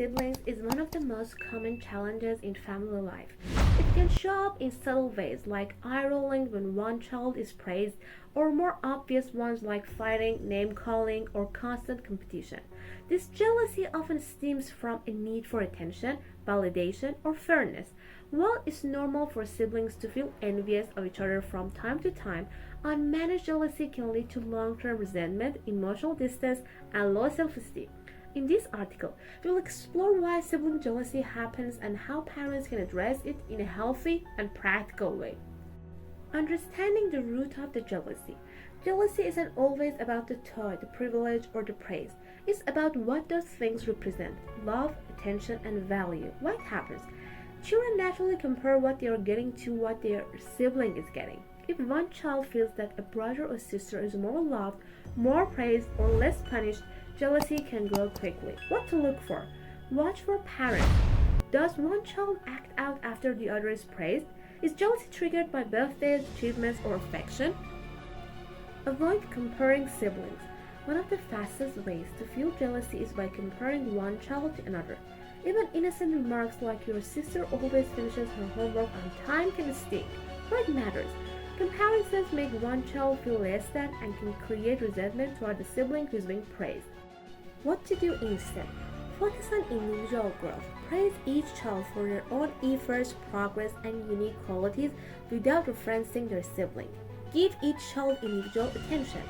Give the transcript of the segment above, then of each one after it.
siblings is one of the most common challenges in family life. It can show up in subtle ways like eye rolling when one child is praised, or more obvious ones like fighting, name calling, or constant competition. This jealousy often stems from a need for attention, validation, or fairness. While it's normal for siblings to feel envious of each other from time to time, unmanaged jealousy can lead to long term resentment, emotional distance, and low self esteem. In this article, we will explore why sibling jealousy happens and how parents can address it in a healthy and practical way. Understanding the root of the jealousy. Jealousy isn't always about the toy, the privilege, or the praise. It's about what those things represent: love, attention, and value. What happens? Children naturally compare what they are getting to what their sibling is getting. If one child feels that a brother or sister is more loved, more praised, or less punished, jealousy can grow quickly. What to look for? Watch for patterns. Does one child act out after the other is praised? Is jealousy triggered by birthdays, achievements, or affection? Avoid comparing siblings. One of the fastest ways to feel jealousy is by comparing one child to another. Even innocent remarks like "your sister always finishes her homework on time" can sting. What matters? Comparisons make one child feel less than and can create resentment toward the sibling who is being praised. What to do instead? Focus on individual growth. Praise each child for their own efforts, progress, and unique qualities without referencing their sibling. Give each child individual attention.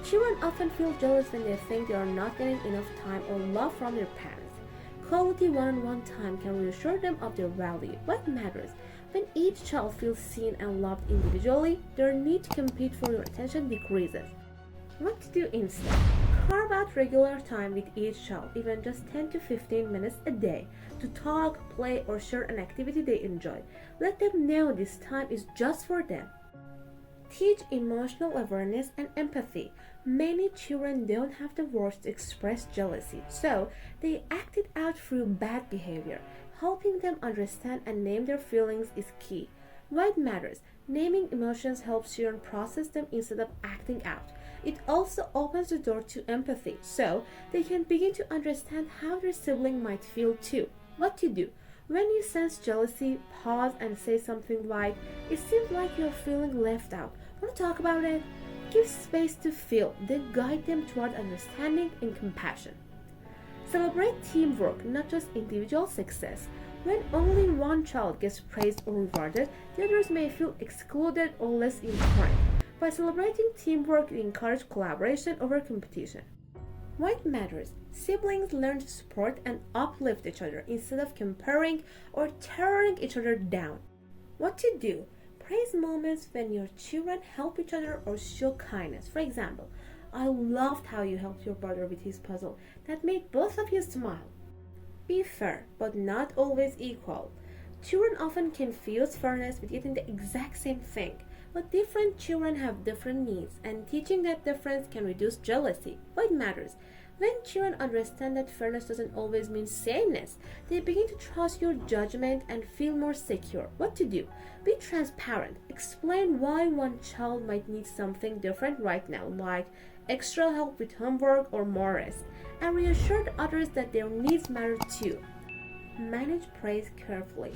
Children often feel jealous when they think they are not getting enough time or love from their parents. Quality one-on-one time can reassure them of their value. What matters? When each child feels seen and loved individually, their need to compete for your attention decreases. What to do instead? Carve out regular time with each child, even just 10 to 15 minutes a day, to talk, play, or share an activity they enjoy. Let them know this time is just for them. Teach emotional awareness and empathy. Many children don't have the words to express jealousy, so they act it out through bad behavior. Helping them understand and name their feelings is key. What matters? Naming emotions helps children process them instead of acting out. It also opens the door to empathy, so they can begin to understand how their sibling might feel too. What to do? When you sense jealousy, pause and say something like, "It seems like you're feeling left out. Want to talk about it?" Give space to feel, then guide them toward understanding and compassion. Celebrate teamwork, not just individual success. When only one child gets praised or rewarded, the others may feel excluded or less important. By celebrating teamwork, we encourage collaboration over competition. What matters? Siblings learn to support and uplift each other instead of comparing or tearing each other down. What to do? Praise moments when your children help each other or show kindness. For example, "I loved how you helped your brother with his puzzle. That made both of you smile." Be fair, but not always equal. Children often confuse fairness with getting the exact same thing. But different children have different needs, and teaching that difference can reduce jealousy. What matters? When children understand that fairness doesn't always mean sameness, they begin to trust your judgment and feel more secure. What to do? Be transparent. Explain why one child might need something different right now, like extra help with homework or more rest, and reassure the others that their needs matter too. Manage praise carefully.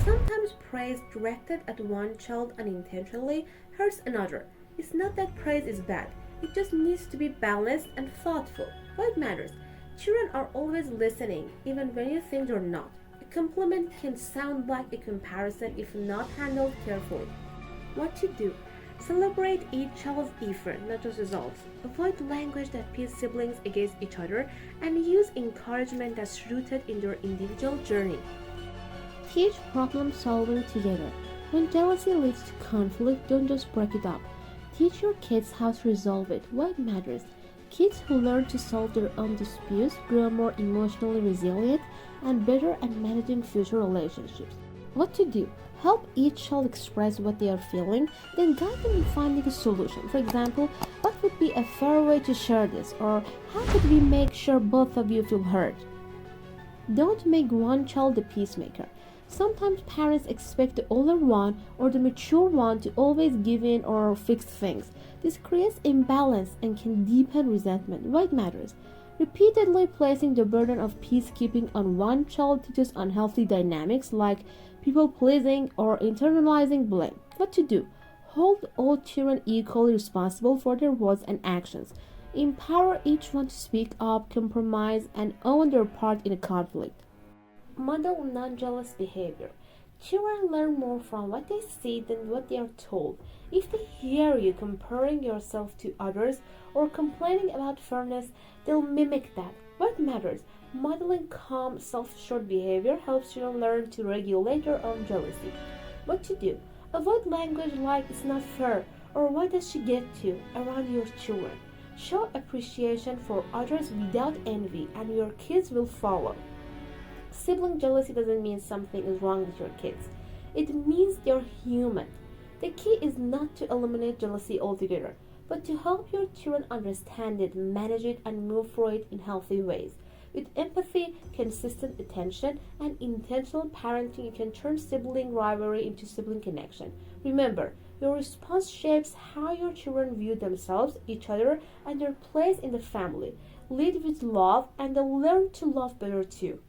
Sometimes praise directed at one child unintentionally hurts another. It's not that praise is bad, it just needs to be balanced and thoughtful. What matters? Children are always listening, even when you think they're not. A compliment can sound like a comparison if not handled carefully. What to do? Celebrate each child's effort, not just results. Avoid language that pits siblings against each other and use encouragement that's rooted in their individual journey. Teach problem solving together. When jealousy leads to conflict, don't just break it up. Teach your kids how to resolve it. What matters? Kids who learn to solve their own disputes grow more emotionally resilient and better at managing future relationships. What to do? Help each child express what they are feeling, then guide them in finding a solution. For example, what would be a fair way to share this? Or how could we make sure both of you feel heard? Don't make one child the peacemaker. Sometimes parents expect the older one or the mature one to always give in or fix things. This creates imbalance and can deepen resentment. What matters? Repeatedly placing the burden of peacekeeping on one child teaches unhealthy dynamics like people pleasing or internalizing blame. What to do? Hold all children equally responsible for their words and actions. Empower each one to speak up, compromise, and own their part in a conflict. Model non-jealous behavior. Children learn more from what they see than what they are told. If they hear you comparing yourself to others or complaining about fairness, they'll mimic that. What matters? Modeling calm, self-assured behavior helps children learn to regulate their own jealousy. What to do? Avoid language like it's not fair or why does she get to around your children. Show appreciation for others without envy, and your kids will follow. Sibling jealousy doesn't mean something is wrong with your kids. It means they're human. The key is not to eliminate jealousy altogether, but to help your children understand it, manage it, and move through it in healthy ways. With empathy, consistent attention, and intentional parenting, you can turn sibling rivalry into sibling connection. Remember, your response shapes how your children view themselves, each other, and their place in the family. Lead with love, and they'll learn to love better too.